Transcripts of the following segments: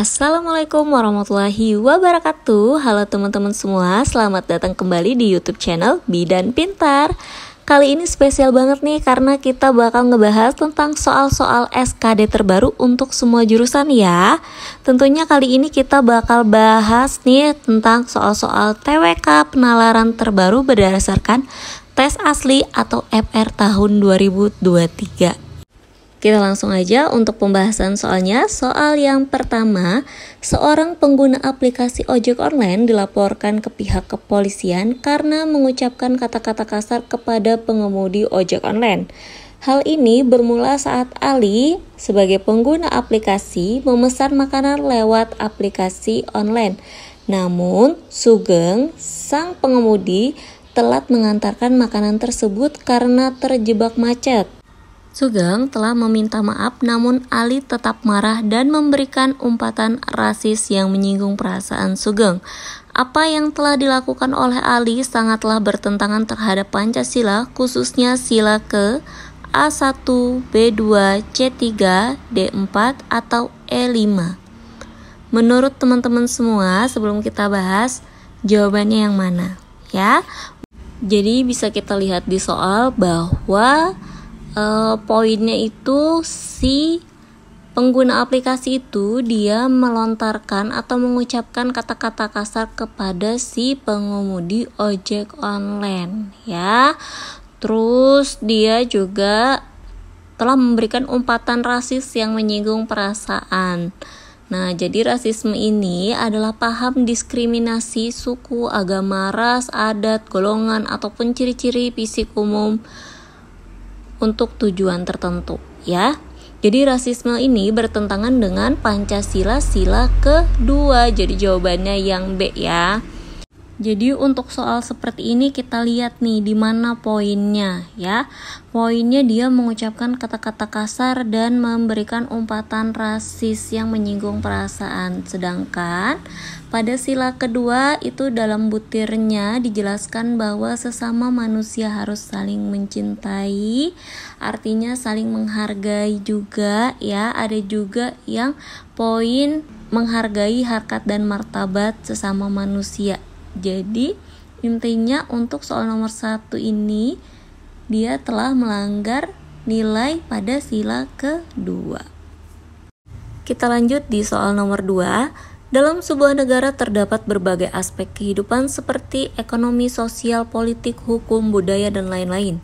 Assalamualaikum warahmatullahi wabarakatuh. Halo teman-teman semua, selamat datang kembali di YouTube channel Bidan Pintar. Kali ini spesial banget nih karena kita bakal ngebahas tentang soal-soal SKD terbaru untuk semua jurusan ya. Tentunya kali ini kita bakal bahas nih tentang soal-soal TWK penalaran terbaru berdasarkan tes asli atau FR tahun 2023. Kita langsung aja untuk pembahasan soalnya. Soal yang pertama, seorang pengguna aplikasi ojek online dilaporkan ke pihak kepolisian karena mengucapkan kata-kata kasar kepada pengemudi ojek online. Hal ini bermula saat Ali sebagai pengguna aplikasi memesan makanan lewat aplikasi online. Namun, Sugeng, sang pengemudi, telat mengantarkan makanan tersebut karena terjebak macet. Sugeng telah meminta maaf, namun Ali tetap marah dan memberikan umpatan rasis yang menyinggung perasaan Sugeng. Apa yang telah dilakukan oleh Ali sangatlah bertentangan terhadap Pancasila, khususnya sila ke A1, B2, C3, D4, atau E5. Menurut teman-teman semua, sebelum kita bahas, jawabannya yang mana? Ya, jadi bisa kita lihat di soal bahwa poinnya itu si pengguna aplikasi itu dia melontarkan atau mengucapkan kata-kata kasar kepada si pengemudi ojek online ya. Terus dia juga telah memberikan umpatan rasis yang menyinggung perasaan. Nah, jadi rasisme ini adalah paham diskriminasi suku, agama, ras, adat, golongan ataupun ciri-ciri fisik umum untuk tujuan tertentu ya. Jadi rasisme ini bertentangan dengan Pancasila sila kedua. Jadi jawabannya yang B ya. Jadi untuk soal seperti ini kita lihat nih di mana poinnya ya. Poinnya dia mengucapkan kata-kata kasar dan memberikan umpatan rasis yang menyinggung perasaan. Sedangkan pada sila kedua itu dalam butirnya dijelaskan bahwa sesama manusia harus saling mencintai, artinya saling menghargai juga ya. Ada juga yang poin menghargai harkat dan martabat sesama manusia. Jadi intinya untuk soal nomor 1 ini dia telah melanggar nilai pada sila kedua. Kita lanjut di soal nomor 2. Dalam sebuah negara terdapat berbagai aspek kehidupan seperti ekonomi, sosial, politik, hukum, budaya, dan lain-lain.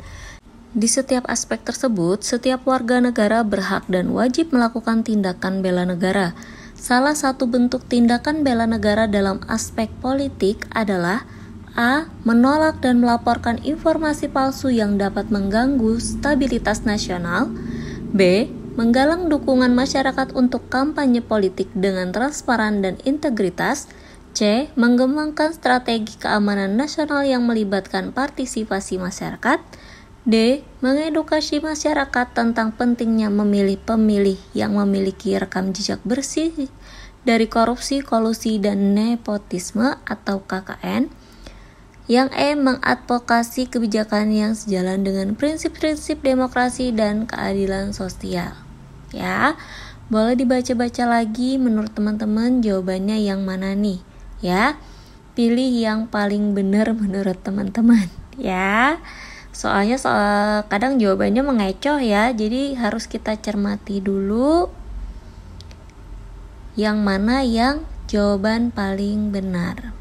Di setiap aspek tersebut, setiap warga negara berhak dan wajib melakukan tindakan bela negara. Salah satu bentuk tindakan bela negara dalam aspek politik adalah A. Menolak dan melaporkan informasi palsu yang dapat mengganggu stabilitas nasional. B. Menggalang dukungan masyarakat untuk kampanye politik dengan transparan dan integritas. C. Mengembangkan strategi keamanan nasional yang melibatkan partisipasi masyarakat. D. Mengedukasi masyarakat tentang pentingnya memilih pemilih yang memiliki rekam jejak bersih dari korupsi, kolusi, dan nepotisme atau KKN. Yang E. Mengadvokasi kebijakan yang sejalan dengan prinsip-prinsip demokrasi dan keadilan sosial. Ya, boleh dibaca-baca lagi menurut teman-teman jawabannya yang mana nih? Ya, pilih yang paling benar menurut teman-teman. Ya. Soalnya kadang jawabannya mengecoh ya, jadi harus kita cermati dulu yang mana yang jawaban paling benar.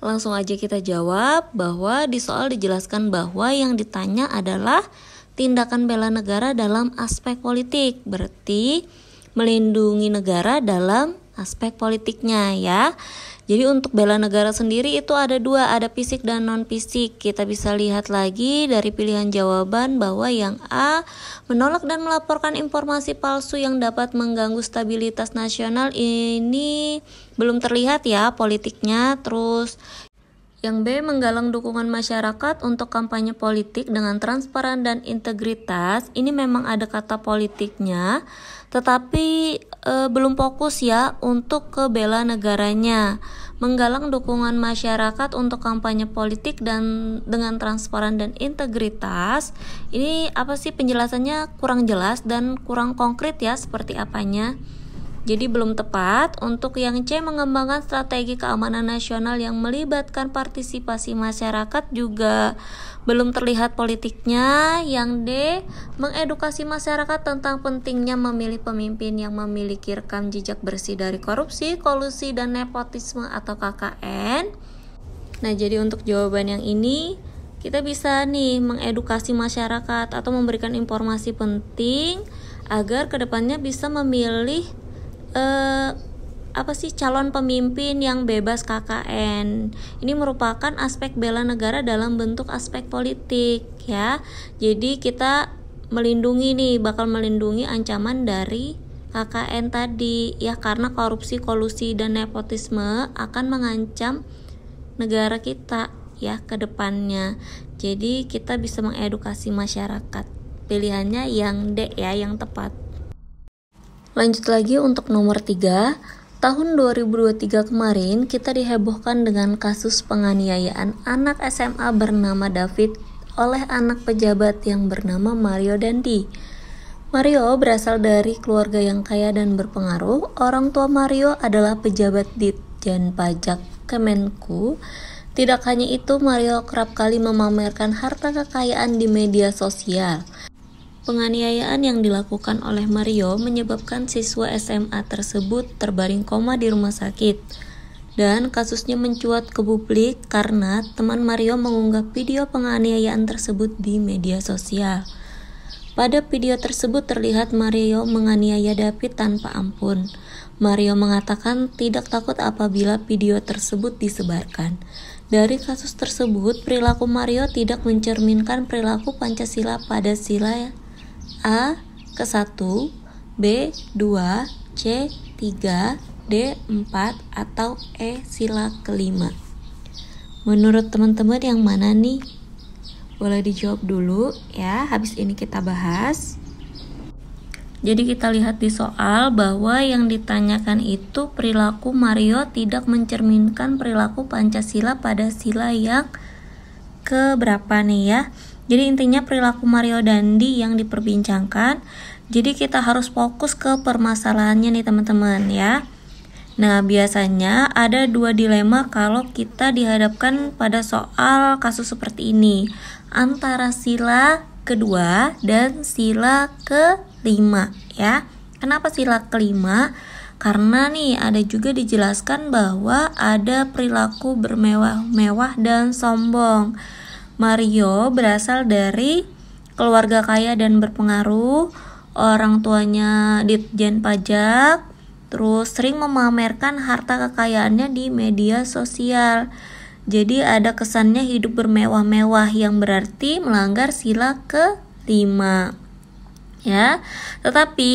Langsung aja kita jawab bahwa di soal dijelaskan bahwa yang ditanya adalah tindakan bela negara dalam aspek politik, berarti melindungi negara dalam aspek politiknya ya. Jadi untuk bela negara sendiri itu ada 2, ada fisik dan non-fisik. Kita bisa lihat lagi dari pilihan jawaban bahwa yang A, menolak dan melaporkan informasi palsu yang dapat mengganggu stabilitas nasional, ini belum terlihat ya politiknya. Terus yang B, menggalang dukungan masyarakat untuk kampanye politik dengan transparan dan integritas. Ini memang ada kata politiknya, tetapi belum fokus ya untuk ke bela negaranya. Menggalang dukungan masyarakat untuk kampanye politik dan dengan transparan dan integritas. Ini apa sih penjelasannya kurang jelas dan kurang konkret ya seperti apanya. Jadi belum tepat. Untuk yang C, mengembangkan strategi keamanan nasional yang melibatkan partisipasi masyarakat, juga belum terlihat politiknya. Yang D, mengedukasi masyarakat tentang pentingnya memilih pemimpin yang memiliki rekam jejak bersih dari korupsi, kolusi, dan nepotisme atau KKN. Nah, jadi untuk jawaban yang ini kita bisa nih mengedukasi masyarakat atau memberikan informasi penting agar kedepannya bisa memilih calon pemimpin yang bebas KKN. Ini merupakan aspek bela negara dalam bentuk aspek politik ya. Jadi kita bakal melindungi ancaman dari KKN tadi ya, karena korupsi, kolusi, dan nepotisme akan mengancam negara kita ya ke depannya. Jadi kita bisa mengedukasi masyarakat. Pilihannya yang D ya, yang tepat. Lanjut lagi untuk nomor 3. Tahun 2023 kemarin kita dihebohkan dengan kasus penganiayaan anak SMA bernama David oleh anak pejabat yang bernama Mario Dandi. Mario berasal dari keluarga yang kaya dan berpengaruh. Orang tua Mario adalah pejabat Ditjen Pajak Kemenku. Tidak hanya itu, Mario kerap kali memamerkan harta kekayaan di media sosial. Penganiayaan yang dilakukan oleh Mario menyebabkan siswa SMA tersebut terbaring koma di rumah sakit. Dan kasusnya mencuat ke publik karena teman Mario mengunggah video penganiayaan tersebut di media sosial. Pada video tersebut terlihat Mario menganiaya David tanpa ampun. Mario mengatakan tidak takut apabila video tersebut disebarkan. Dari kasus tersebut, perilaku Mario tidak mencerminkan perilaku Pancasila pada sila A ke-1, B 2, C 3, D 4, atau E sila ke-5. Menurut teman-teman yang mana nih? Boleh dijawab dulu ya, habis ini kita bahas. Jadi kita lihat di soal bahwa yang ditanyakan itu perilaku Mario tidak mencerminkan perilaku Pancasila pada sila yang keberapa nih ya. Jadi intinya perilaku Mario Dandi yang diperbincangkan. Jadi kita harus fokus ke permasalahannya nih teman-teman ya. Nah, biasanya ada 2 dilema kalau kita dihadapkan pada soal kasus seperti ini, antara sila kedua dan sila ke-5 ya. Kenapa sila ke-5? Karena nih ada juga dijelaskan bahwa ada perilaku bermewah-mewah dan sombong. Mario berasal dari keluarga kaya dan berpengaruh, orang tuanya Ditjen Pajak, terus sering memamerkan harta kekayaannya di media sosial. Jadi ada kesannya hidup bermewah-mewah yang berarti melanggar sila ke-5 ya. Tetapi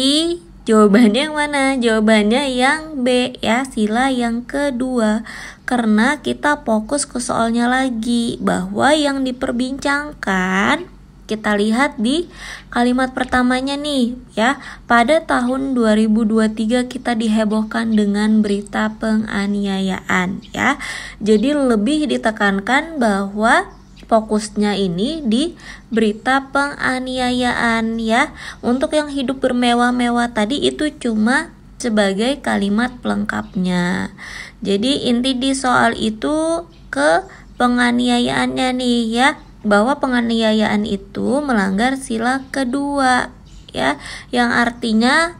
jawabannya yang mana? Jawabannya yang B ya, sila yang kedua. Karena kita fokus ke soalnya lagi, bahwa yang diperbincangkan kita lihat di kalimat pertamanya nih ya. Pada tahun 2023 kita dihebohkan dengan berita penganiayaan ya. Jadi lebih ditekankan bahwa fokusnya ini di berita penganiayaan ya. Untuk yang hidup bermewah-mewah tadi itu cuma sebagai kalimat pelengkapnya. Jadi inti di soal itu ke penganiayaannya nih ya, bahwa penganiayaan itu melanggar sila kedua ya, yang artinya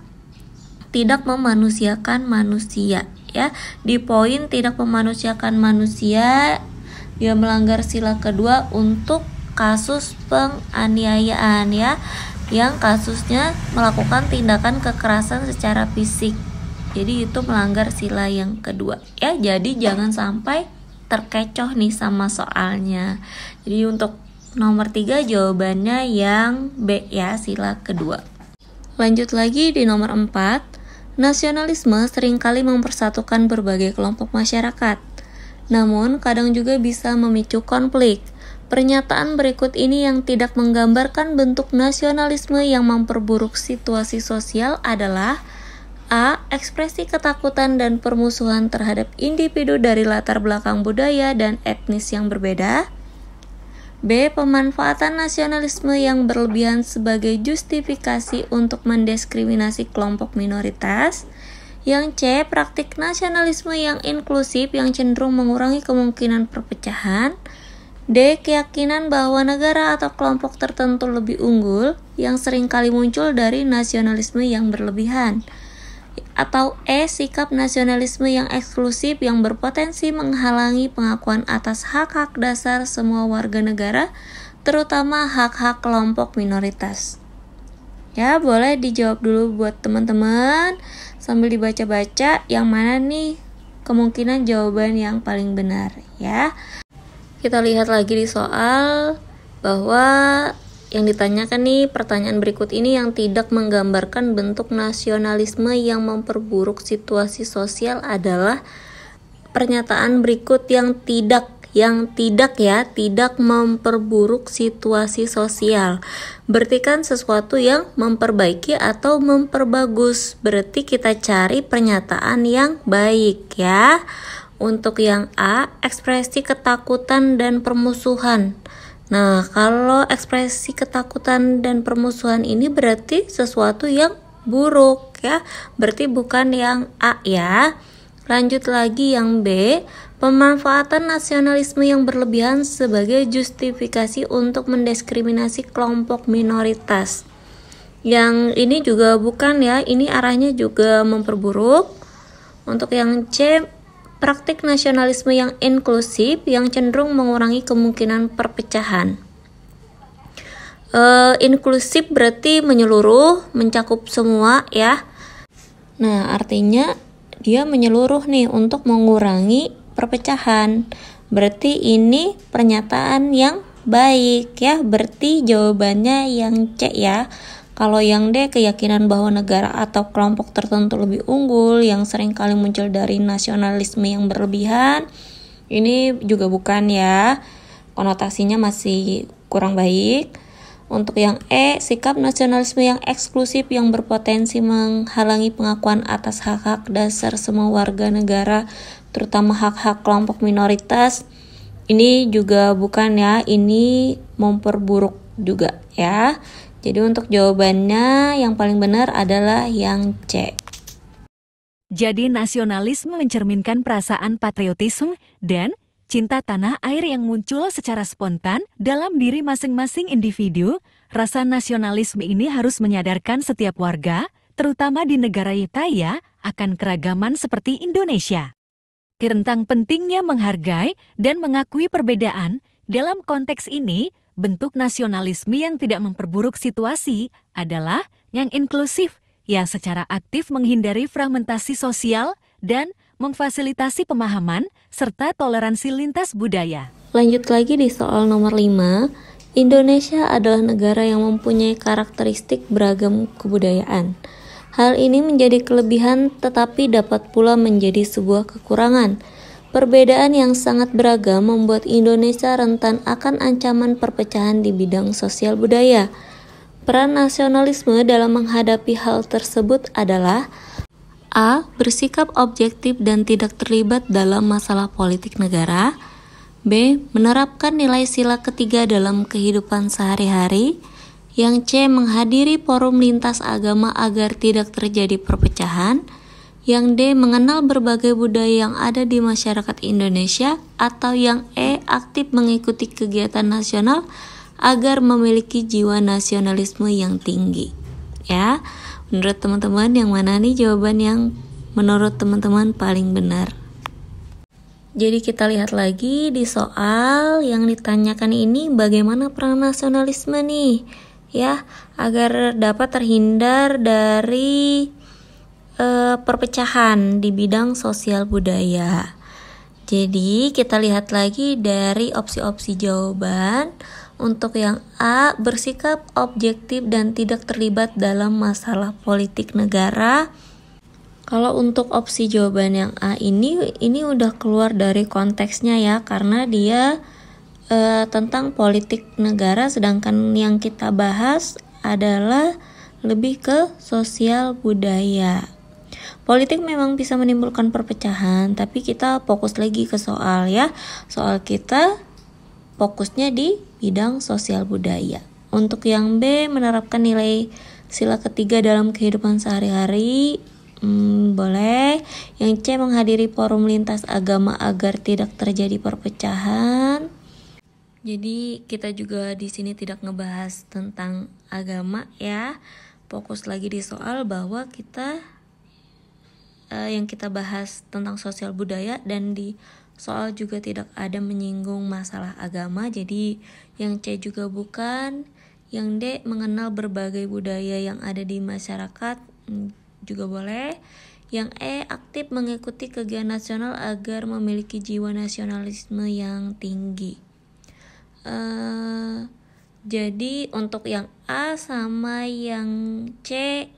tidak memanusiakan manusia ya. Di poin tidak memanusiakan manusia, dia melanggar sila kedua untuk kasus penganiayaan ya, yang kasusnya melakukan tindakan kekerasan secara fisik. Jadi itu melanggar sila yang kedua ya. Jadi jangan sampai terkecoh nih sama soalnya. Jadi untuk nomor 3 jawabannya yang B ya, sila kedua. Lanjut lagi di nomor 4. Nasionalisme seringkali mempersatukan berbagai kelompok masyarakat, namun kadang juga bisa memicu konflik. Pernyataan berikut ini yang tidak menggambarkan bentuk nasionalisme yang memperburuk situasi sosial adalah: A. Ekspresi ketakutan dan permusuhan terhadap individu dari latar belakang budaya dan etnis yang berbeda. B. Pemanfaatan nasionalisme yang berlebihan sebagai justifikasi untuk mendiskriminasi kelompok minoritas. Yang C, praktik nasionalisme yang inklusif yang cenderung mengurangi kemungkinan perpecahan. D, keyakinan bahwa negara atau kelompok tertentu lebih unggul yang seringkali muncul dari nasionalisme yang berlebihan. Atau E, sikap nasionalisme yang eksklusif yang berpotensi menghalangi pengakuan atas hak-hak dasar semua warga negara, terutama hak-hak kelompok minoritas. Ya, boleh dijawab dulu buat teman-teman sambil dibaca-baca yang mana nih kemungkinan jawaban yang paling benar ya. Kita lihat lagi di soal bahwa yang ditanyakan nih pertanyaan berikut ini yang tidak menggambarkan bentuk nasionalisme yang memperburuk situasi sosial adalah pernyataan berikut yang tidak memperburuk situasi sosial. Berarti kan sesuatu yang memperbaiki atau memperbagus. Berarti kita cari pernyataan yang baik ya. Untuk yang A, ekspresi ketakutan dan permusuhan. Nah, kalau ekspresi ketakutan dan permusuhan ini berarti sesuatu yang buruk ya. Berarti bukan yang A ya. Lanjut lagi yang B, pemanfaatan nasionalisme yang berlebihan sebagai justifikasi untuk mendiskriminasi kelompok minoritas. Yang ini juga bukan ya, ini arahnya juga memperburuk. Untuk yang C, praktik nasionalisme yang inklusif yang cenderung mengurangi kemungkinan perpecahan. Inklusif berarti menyeluruh, mencakup semua ya. Nah, artinya dia menyeluruh nih untuk mengurangi perpecahan. Berarti ini pernyataan yang baik ya. Berarti jawabannya yang C ya. Kalau yang D, keyakinan bahwa negara atau kelompok tertentu lebih unggul yang seringkali muncul dari nasionalisme yang berlebihan, ini juga bukan ya. Konotasinya masih kurang baik. Untuk yang E, sikap nasionalisme yang eksklusif yang berpotensi menghalangi pengakuan atas hak-hak dasar semua warga negara, terutama hak-hak kelompok minoritas. Ini juga bukan ya, ini memperburuk juga ya. Jadi untuk jawabannya yang paling benar adalah yang C. Jadi nasionalisme mencerminkan perasaan patriotisme dan cinta tanah air yang muncul secara spontan dalam diri masing-masing individu. Rasa nasionalisme ini harus menyadarkan setiap warga, terutama di negara kita ya, akan keragaman seperti Indonesia. Tentang pentingnya menghargai dan mengakui perbedaan, dalam konteks ini, bentuk nasionalisme yang tidak memperburuk situasi adalah yang inklusif, yang secara aktif menghindari fragmentasi sosial dan memfasilitasi pemahaman serta toleransi lintas budaya. Lanjut lagi di soal nomor 5, Indonesia adalah negara yang mempunyai karakteristik beragam kebudayaan. Hal ini menjadi kelebihan tetapi dapat pula menjadi sebuah kekurangan. Perbedaan yang sangat beragam membuat Indonesia rentan akan ancaman perpecahan di bidang sosial budaya. Peran nasionalisme dalam menghadapi hal tersebut adalah A. Bersikap objektif dan tidak terlibat dalam masalah politik negara. B. Menerapkan nilai sila ketiga dalam kehidupan sehari-hari. Yang C. Menghadiri forum lintas agama agar tidak terjadi perpecahan. Yang D. Mengenal berbagai budaya yang ada di masyarakat Indonesia. Atau yang E. Aktif mengikuti kegiatan nasional agar memiliki jiwa nasionalisme yang tinggi. Ya, menurut teman-teman yang mana nih jawaban yang menurut teman-teman paling benar? Jadi kita lihat lagi di soal yang ditanyakan ini, bagaimana peran nasionalisme nih ya agar dapat terhindar dari perpecahan di bidang sosial budaya. Jadi kita lihat lagi dari opsi-opsi jawaban. Untuk yang A, bersikap objektif dan tidak terlibat dalam masalah politik negara. Kalau untuk opsi jawaban yang A ini udah keluar dari konteksnya ya, karena dia tentang politik negara, sedangkan yang kita bahas adalah lebih ke sosial budaya. Politik memang bisa menimbulkan perpecahan, tapi kita fokus lagi ke soal ya. Soal kita fokusnya di bidang sosial budaya. Untuk yang B, menerapkan nilai sila ketiga dalam kehidupan sehari-hari. Boleh. Yang C, menghadiri forum lintas agama agar tidak terjadi perpecahan. Jadi kita juga di sini tidak ngebahas tentang agama ya. Fokus lagi di soal bahwa kita yang kita bahas tentang sosial budaya, dan di soal juga tidak ada menyinggung masalah agama. Jadi yang C juga bukan. Yang D, mengenal berbagai budaya yang ada di masyarakat, juga boleh. Yang E, aktif mengikuti kegiatan nasional agar memiliki jiwa nasionalisme yang tinggi. Jadi untuk yang A sama yang C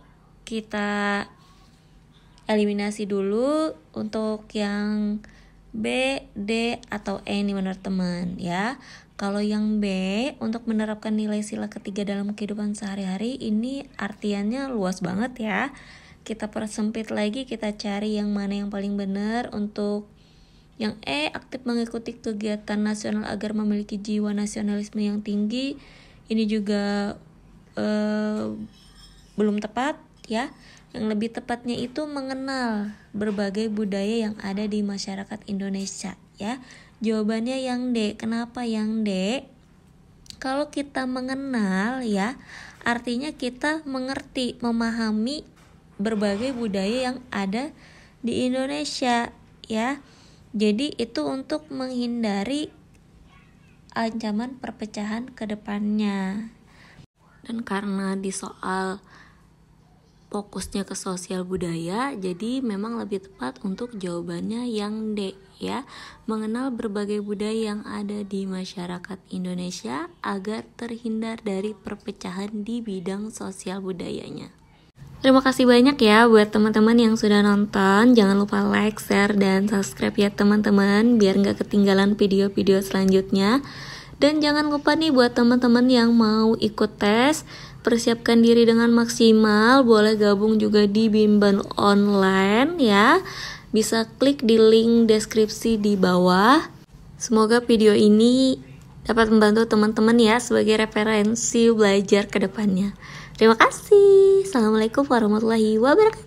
kita eliminasi dulu. Untuk yang B, D, atau E ini menurut teman ya. Kalau yang B, untuk menerapkan nilai sila ketiga dalam kehidupan sehari-hari, ini artiannya luas banget ya. Kita persempit lagi, kita cari yang mana yang paling benar. Untuk yang E, aktif mengikuti kegiatan nasional agar memiliki jiwa nasionalisme yang tinggi, ini juga belum tepat ya. Yang lebih tepatnya itu mengenal berbagai budaya yang ada di masyarakat Indonesia ya. Jawabannya yang D. Kenapa yang D? Kalau kita mengenal ya, artinya kita mengerti, memahami berbagai budaya yang ada di Indonesia ya. Jadi itu untuk menghindari ancaman perpecahan ke depannya. Dan karena di soal fokusnya ke sosial budaya, jadi memang lebih tepat untuk jawabannya yang D ya. Mengenal berbagai budaya yang ada di masyarakat Indonesia agar terhindar dari perpecahan di bidang sosial budayanya. Terima kasih banyak ya buat teman-teman yang sudah nonton. Jangan lupa like, share, dan subscribe ya teman-teman, biar gak ketinggalan video-video selanjutnya. Dan jangan lupa nih buat teman-teman yang mau ikut tes, persiapkan diri dengan maksimal. Boleh gabung juga di bimbel online ya. Bisa klik di link deskripsi di bawah. Semoga video ini dapat membantu teman-teman ya sebagai referensi belajar ke depannya. Terima kasih. Assalamualaikum warahmatullahi wabarakatuh.